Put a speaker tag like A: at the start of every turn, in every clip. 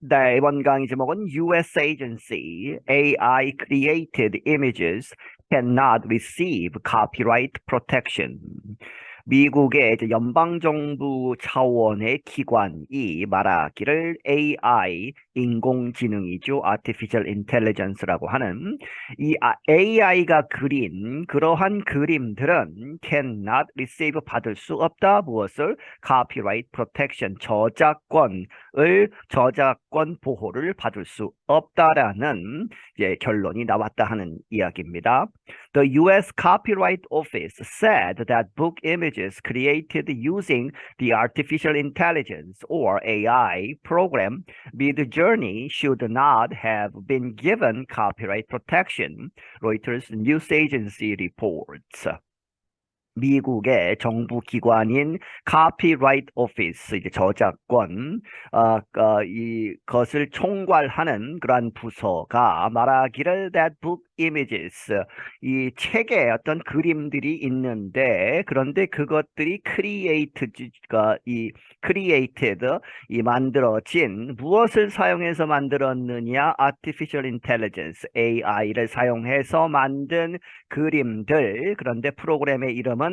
A: 네, 이번 강의 제목은 US agency AI created images cannot receive copyright protection. 미국의 이제 연방정부 차원의 기관이 말하기를 AI, 인공지능이죠. Artificial Intelligence라고 하는 이 AI가 그린 그러한 그림들은 cannot receive 받을 수 없다. 무엇을? Copyright protection, 저작권 보호를 받을 수 없다라는 이제 결론이 나왔다 하는 이야기입니다. The U.S. Copyright Office said that book images created using the artificial intelligence or AI program Midjourney should not have been given copyright protection, Reuters news agency reports. 미국의 정부 기관인 Copyright Office, 이제 저작권, 이것을 총괄하는 그러한 부서가 말하기를 that book images, 이 책에 어떤 그림들이 있는데, 그런데 그것들이 created, 이 만들어진, 무엇을 사용해서 만들었느냐? Artificial Intelligence, AI를 사용해서 만든 그림들, 그런데 프로그램의 이름은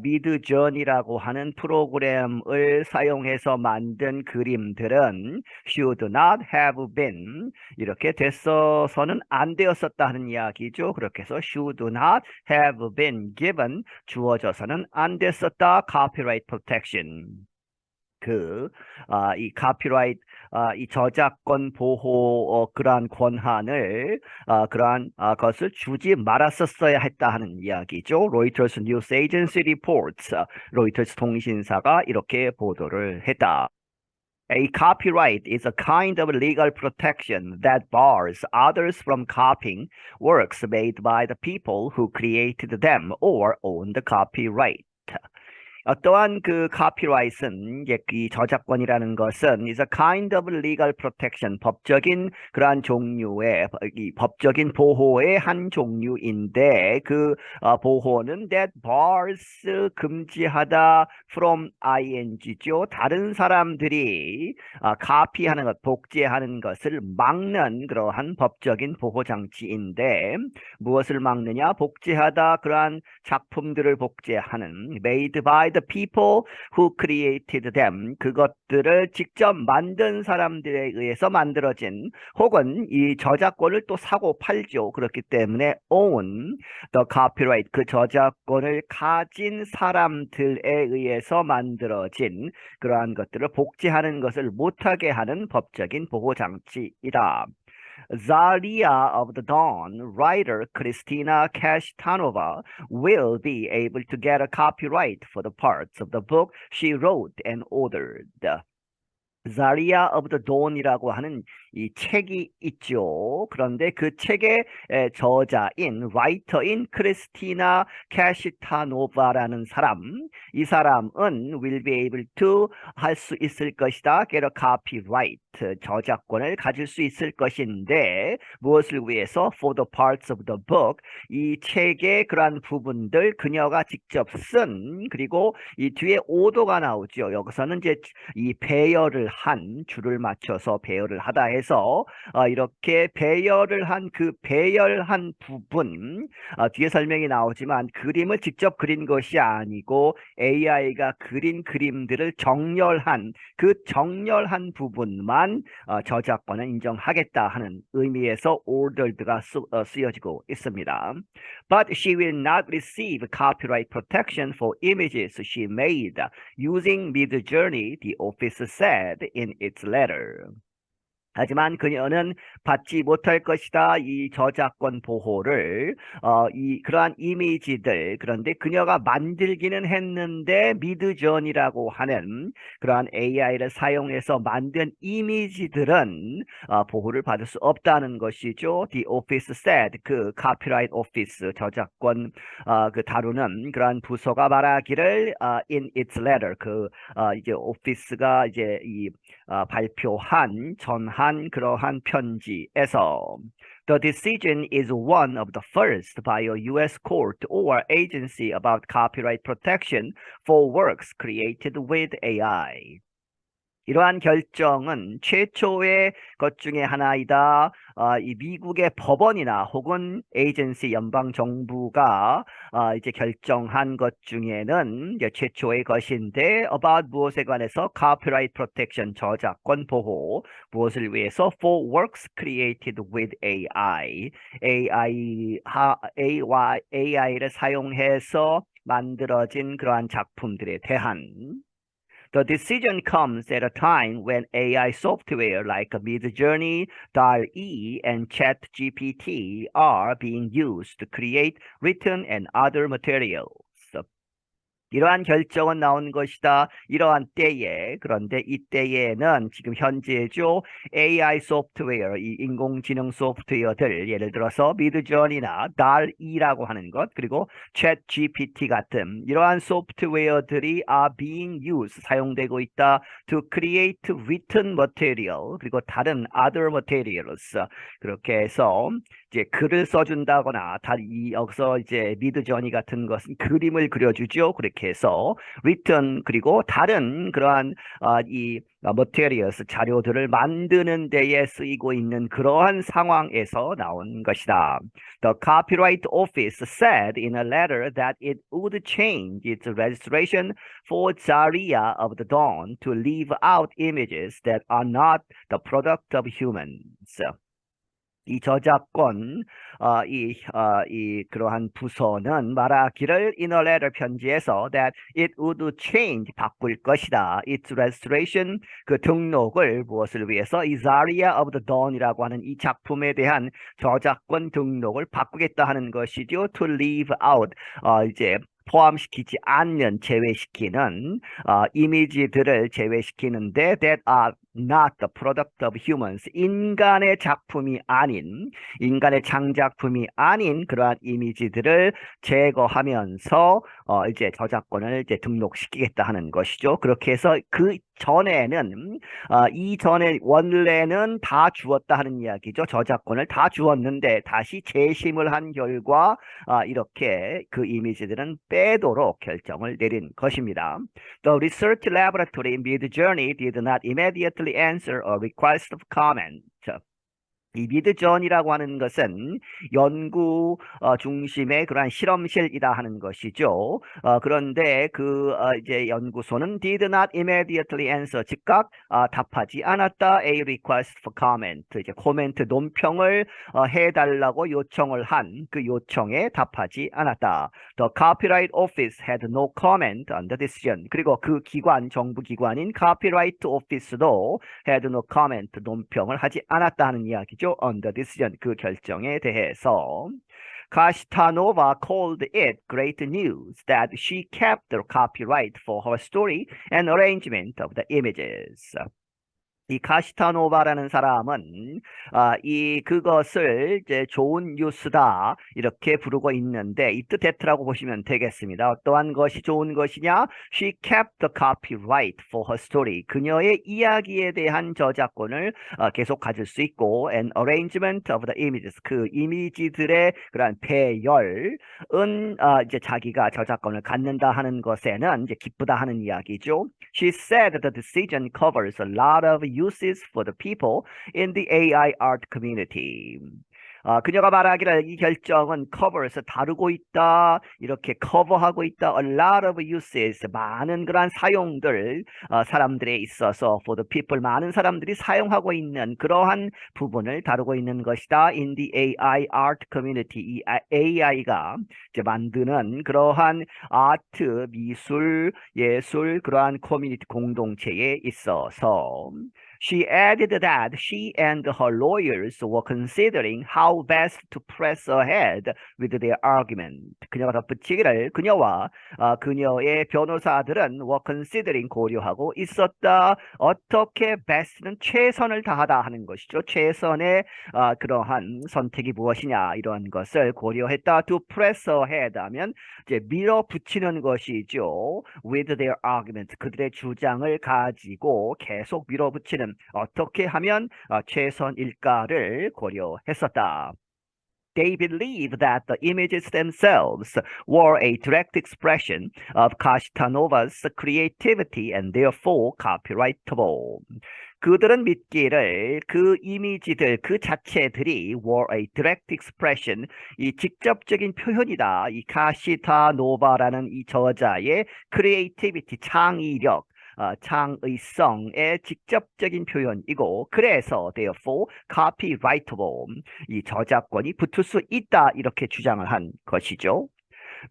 A: 미드저니라고 하는 프로그램을 사용해서 만든 그림들은 should not have been 이렇게 됐어서는 안 되었었다 하는 이야기죠. 그렇게 해서 should not have been given 주어져서는 안 됐었다. copyright protection. 이 카피라이트, 이 저작권 보호, 그러한 권한을, 것을 주지 말았었어야 했다 하는 이야기죠. 로이터스 뉴스 에이전시 리포트, 로이터스 통신사가 이렇게 보도를 했다. A copyright is a kind of legal protection that bars others from copying works made by the people who created them or own the copyright. 어떠한 그 카피라이트는 이제 이 저작권이라는 것은 is a kind of legal protection, 법적인 그러한 종류의 이 법적인 보호의 한 종류인데 그 보호는 that bars 금지하다 from ing죠. 다른 사람들이 카피하는 것, 복제하는 것을 막는 그러한 법적인 보호 장치인데 무엇을 막느냐? 복제하다 그러한 작품들을 복제하는 made by the people who created them, 그것들을 직접 만든 사람들에 의해서 만들어진 혹은 이 저작권을 또 사고 팔죠. 그렇기 때문에 own the copyright, 그 저작권을 가진 사람들에 의해서 만들어진 그러한 것들을 복제하는 것을 못하게 하는 법적인 보호 장치이다. Zaria of the Dawn writer Kristina Kashtanova will be able to get a copyright for the parts of the book she wrote and authored. Zaria of the Dawn이라고 하는 이 책이 있죠. 그런데 그 책의 저자인, 라이터인 크리스티나 캐시타노바라는 사람, 이 사람은 will be able to 할 수 있을 것이다. get a copyright, 저작권을 가질 수 있을 것인데 무엇을 위해서? for the parts of the book, 이 책의 그러한 부분들 그녀가 직접 쓴, 그리고 이 뒤에 오도가 나오죠. 여기서는 이제 이 배열을 한, 줄을 맞춰서 배열을 하다 해서 이렇게 배열을 한 그 배열한 부분, 뒤에 설명이 나오지만 그림을 직접 그린 것이 아니고 AI가 그린 그림들을 정렬한 그 정렬한 부분만 저작권을 인정하겠다 하는 의미에서 ordered가 쓰여지고 있습니다. But she will not receive copyright protection for images she made using Midjourney, the office said in its letter. 하지만 그녀는 받지 못할 것이다. 이 저작권 보호를 그러한 이미지들, 그런데 그녀가 만들기는 했는데 미드전이라고 하는 그러한 AI를 사용해서 만든 이미지들은 보호를 받을 수 없다는 것이죠. The office said, 그 copyright office, 저작권 그 다루는 그러한 부서가 말하기를 in its letter, 이제 오피스가 이제 발표한 전한 그러한 편지에서 The decision is one of the first by a U.S. court or agency about copyright protection for works created with AI. 이러한 결정은 최초의 것 중에 하나이다. 이 미국의 법원이나 혹은 에이전시 연방 정부가 이제 결정한 것 중에는 이제 최초의 것인데 about 무엇에 관해서 copyright protection 저작권 보호 무엇을 위해서 for works created with AI를 사용해서 만들어진 그러한 작품들에 대한 The decision comes at a time when AI software like Midjourney, DALL-E, and ChatGPT are being used to create written and other materials. 이러한 결정은 나온 것이다. 이러한 때에 그런데 이때에는 지금 현재죠. AI 소프트웨어, 이 인공지능 소프트웨어들 예를 들어서 미드저니나 DALL-E라고 하는 것 그리고 ChatGPT 같은 이러한 소프트웨어들이 are being used 사용되고 있다. to create written material 그리고 다른 other materials 그렇게 해서 이제 글을 써준다거나 여기서 이제 미드저니 같은 것은 그림을 그려주죠. 그렇게 해서 written 그리고 다른 그러한 이 materials 자료들을 만드는 데에 쓰이고 있는 그러한 상황에서 나온 것이다. The Copyright Office said in a letter that it would change its registration for Zaria of the Dawn to leave out images that are not the product of humans. 이 저작권, 그러한 부서는 말하기를 in a letter 편지에서 that it would change, 바꿀 것이다. its registration, 그 등록을 무엇을 위해서 이 Zaria of the Dawn이라고 하는 이 작품에 대한 저작권 등록을 바꾸겠다 하는 것이죠. to leave out, 이제 포함시키지 않는 제외시키는 이미지들을 제외시키는데 that are not the product of humans 인간의 작품이 아닌 인간의 창작품이 아닌 그러한 이미지들을 제거하면서 이제 저작권을 이제 등록시키겠다 하는 것이죠. 그렇게 해서 그 전에는 이전에 원래는 다 주었다 하는 이야기죠. 저작권을 다 주었는데 다시 재심을 한 결과 이렇게 그 이미지들은 빼도록 결정을 내린 것입니다. The research laboratory in Midjourney did not immediately answer a request of comment. 이 미드전이라고 하는 것은 연구 중심의 그러한 실험실이다 하는 것이죠. 그런데 이제 연구소는 did not immediately answer 즉각 답하지 않았다. A request for comment 이제 코멘트 논평을 해달라고 요청을 한 그 요청에 답하지 않았다. The Copyright Office had no comment on the decision. 그리고 그 기관 정부 기관인 Copyright Office도 had no comment 논평을 하지 않았다 하는 이야기죠. on the decision 그 결정에 대해서 Kashtanova called it great news that she kept the copyright for her story and arrangement of the images. 이 카시타노바라는 사람은 그것을 이제 좋은 뉴스다 이렇게 부르고 있는데 이 뜻했라고 보시면 되겠습니다. 어떠한 것이 좋은 것이냐? She kept the copyright for her story. 그녀의 이야기에 대한 저작권을 계속 가질 수 있고 and arrangement of the images. 그 이미지들의 그러한 배열은 이제 자기가 저작권을 갖는다 하는 것에는 이제 기쁘다 하는 이야기죠. She said the decision covers a lot of uses for the people in the AI art community. 그녀가 말하기를 이 결정은 covers 다루고 있다 이렇게 커버하고 있다 a lot of uses 많은 그러한 사용들 사람들에 있어서 for the people 많은 사람들이 사용하고 있는 그러한 부분을 다루고 있는 것이다 in the AI art community 이 AI가 이제 만드는 그러한 아트 미술 예술 그러한 커뮤니티 공동체에 있어서 She added that she and her lawyers were considering how best to press ahead with their argument. 그녀가 덧붙이기를 그녀와 그녀의 변호사들은 were considering 고려하고 있었다. 어떻게 best는 최선을 다하다 하는 것이죠. 최선의 그러한 선택이 무엇이냐 이러한 것을 고려했다. To press ahead 하면 이제 밀어붙이는 것이죠. With their argument 그들의 주장을 가지고 계속 밀어붙이는 어떻게 하면 최선일까를 고려했었다. They believe that the images themselves were a direct expression of Kashtanova's creativity and therefore copyrightable. 그들은 믿기를 그 이미지들 그 자체들이 were a direct expression, 이 직접적인 표현이다. 이 카시타노바라는 이 저자의 creativity, 창의력, 창의성의 직접적인 표현이고 그래서 therefore copyrightable, 이 저작권이 붙을 수 있다 이렇게 주장을 한 것이죠.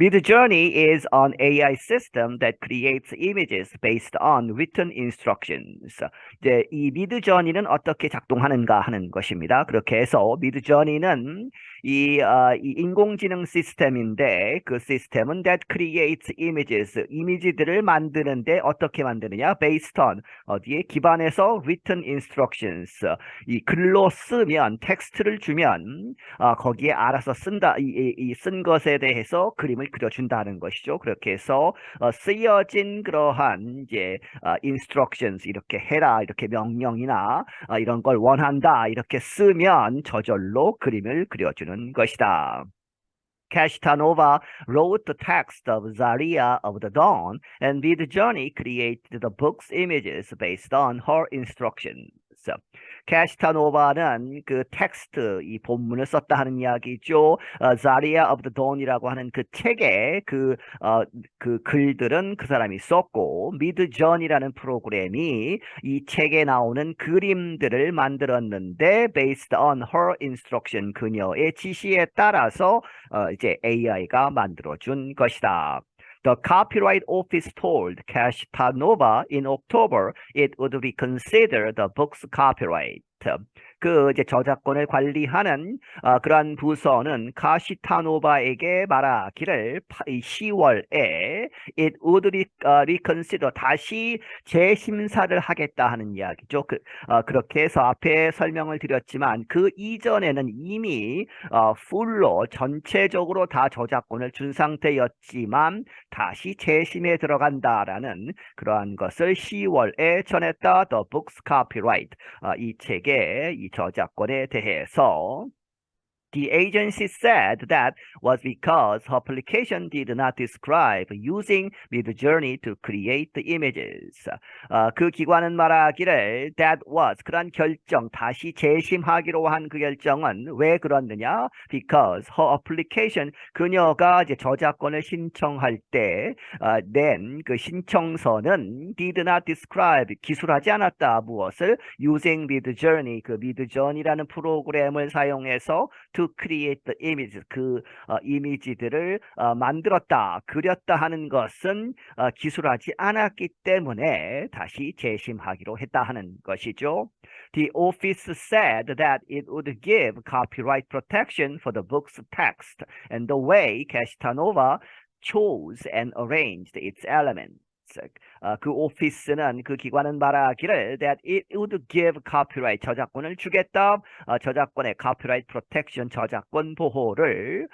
A: Midjourney is an AI system that creates images based on written instructions. 이제 이 미드저니는 어떻게 작동하는가 하는 것입니다. 그렇게 해서 미드저니는 이 인공지능 시스템인데 그 시스템은 that creates images, 이미지들을 만드는데 어떻게 만드느냐? based on, 어디에 기반해서 written instructions, 이 글로 쓰면 텍스트를 주면 거기에 알아서 쓴다. 이 쓴 것에 대해서 그림을 그려준다는 것이죠. 그렇게 해서 쓰여진 그러한 이제 instructions, 이렇게 해라 이렇게 명령이나 이런 걸 원한다 이렇게 쓰면 저절로 그림을 그려주는 것이다. Kashtanova wrote the text of Zaria of the Dawn, and Midjourney created the book's images based on her instructions. 캐시타노바는 그 텍스트, 이 본문을 썼다 하는 이야기죠. Zaria of the Dawn이라고 하는 그 책에 그 글들은 그 사람이 썼고, 미드전이라는 프로그램이 이 책에 나오는 그림들을 만들었는데, based on her instruction, 그녀의 지시에 따라서 이제 AI가 만들어준 것이다. The Copyright Office told Kashtanova in October it would be considered the book's copyright. 그 이제 저작권을 관리하는 그러한 부서는 카시타노바에게 말하기를 10월에 it would reconsider, 다시 재심사를 하겠다 하는 이야기죠. 그렇게 해서 앞에 설명을 드렸지만 그 이전에는 이미 풀로 전체적으로 다 저작권을 준 상태였지만 다시 재심에 들어간다라는 그러한 것을 10월에 전했다. The book's copyright, 이 책의 이 저작권에 대해서 The agency said that was because her application did not describe using Midjourney to create the images. 그 기관은 말하기를 that was, 그런 결정, 다시 재심하기로 한 그 결정은 왜 그렇느냐? Because her application, 그녀가 이제 저작권을 신청할 때 낸 그 신청서는 did not describe, 기술하지 않았다. 무엇을? Using Midjourney, 그 Midjourney라는 프로그램을 사용해서 to create the images, 그 이미지들을 만들었다, 그렸다 하는 것은 기술하지 않았기 때문에 다시 재심하기로 했다 하는 것이죠. The office said that it would give copyright protection for the book's text and the way Kashtanova chose and arranged its elements. 그 오피스는, 그 기관은 말하기를 that it would give copyright, 저작권을 주겠다, 저작권의 copyright protection, 저작권 보호를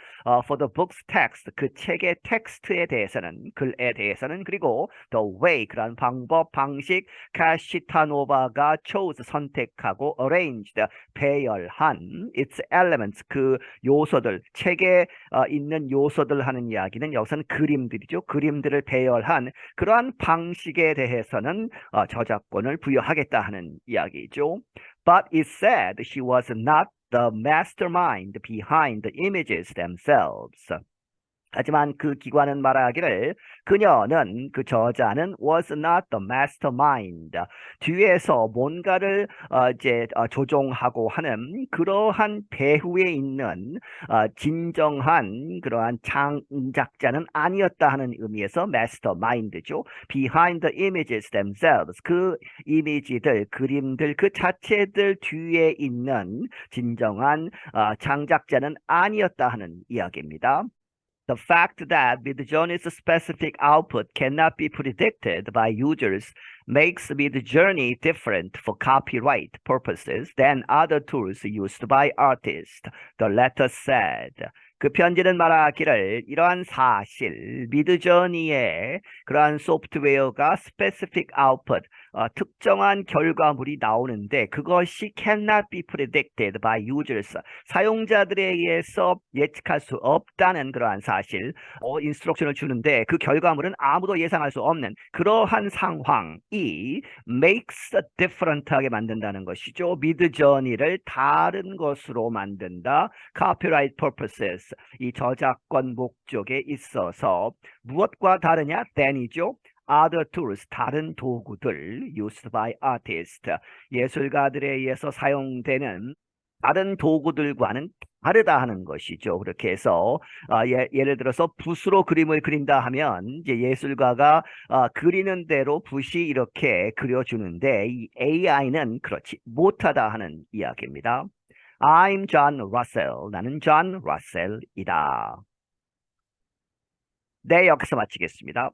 A: for the book's text, 그 책의 텍스트에 대해서는, 글에 대해서는, 그리고 the way, 그런 방법, 방식, 카시타노바가 chose, 선택하고 arranged, 배열한 its elements, 그 요소들, 책에 있는 요소들 하는 이야기는 여기서는 그림들이죠. 그림들을 배열한 그러한 방식에 대해서는 저작권을 부여하겠다 하는 이야기죠. But it said she was not the mastermind behind the images themselves. 하지만 그 기관은 말하기를 그녀는, 그 저자는 was not the mastermind, 뒤에서 뭔가를 이제 조종하고 하는 그러한 배후에 있는 진정한 그러한 창작자는 아니었다 하는 의미에서 mastermind죠. Behind the images themselves, 그 이미지들, 그림들 그 자체들 뒤에 있는 진정한 창작자는 아니었다 하는 이야기입니다. The fact that Midjourney's specific output cannot be predicted by users makes Midjourney different for copyright purposes than other tools used by artists, the letter said. 그 편지는 말하기를 이러한 사실, 미드저니의 그러한 소프트웨어가 specific output, 특정한 결과물이 나오는데 그것이 cannot be predicted by users. 사용자들에 의해서 예측할 수 없다는 그러한 사실, 인스트럭션을 주는데 그 결과물은 아무도 예상할 수 없는 그러한 상황이 makes a different하게 만든다는 것이죠. 미드저니를 다른 것으로 만든다. copyright purposes. 이 저작권 목적에 있어서 무엇과 다르냐? than이죠. other tools, 다른 도구들 used by artists, 예술가들에 의해서 사용되는 다른 도구들과는 다르다 하는 것이죠. 그렇게 해서 예를 들어서 붓으로 그림을 그린다 하면 이제 예술가가 그리는 대로 붓이 이렇게 그려주는데 이 AI는 그렇지 못하다 하는 이야기입니다. I'm John Russell. 나는 존 러셀이다. 네, 여기서 마치겠습니다.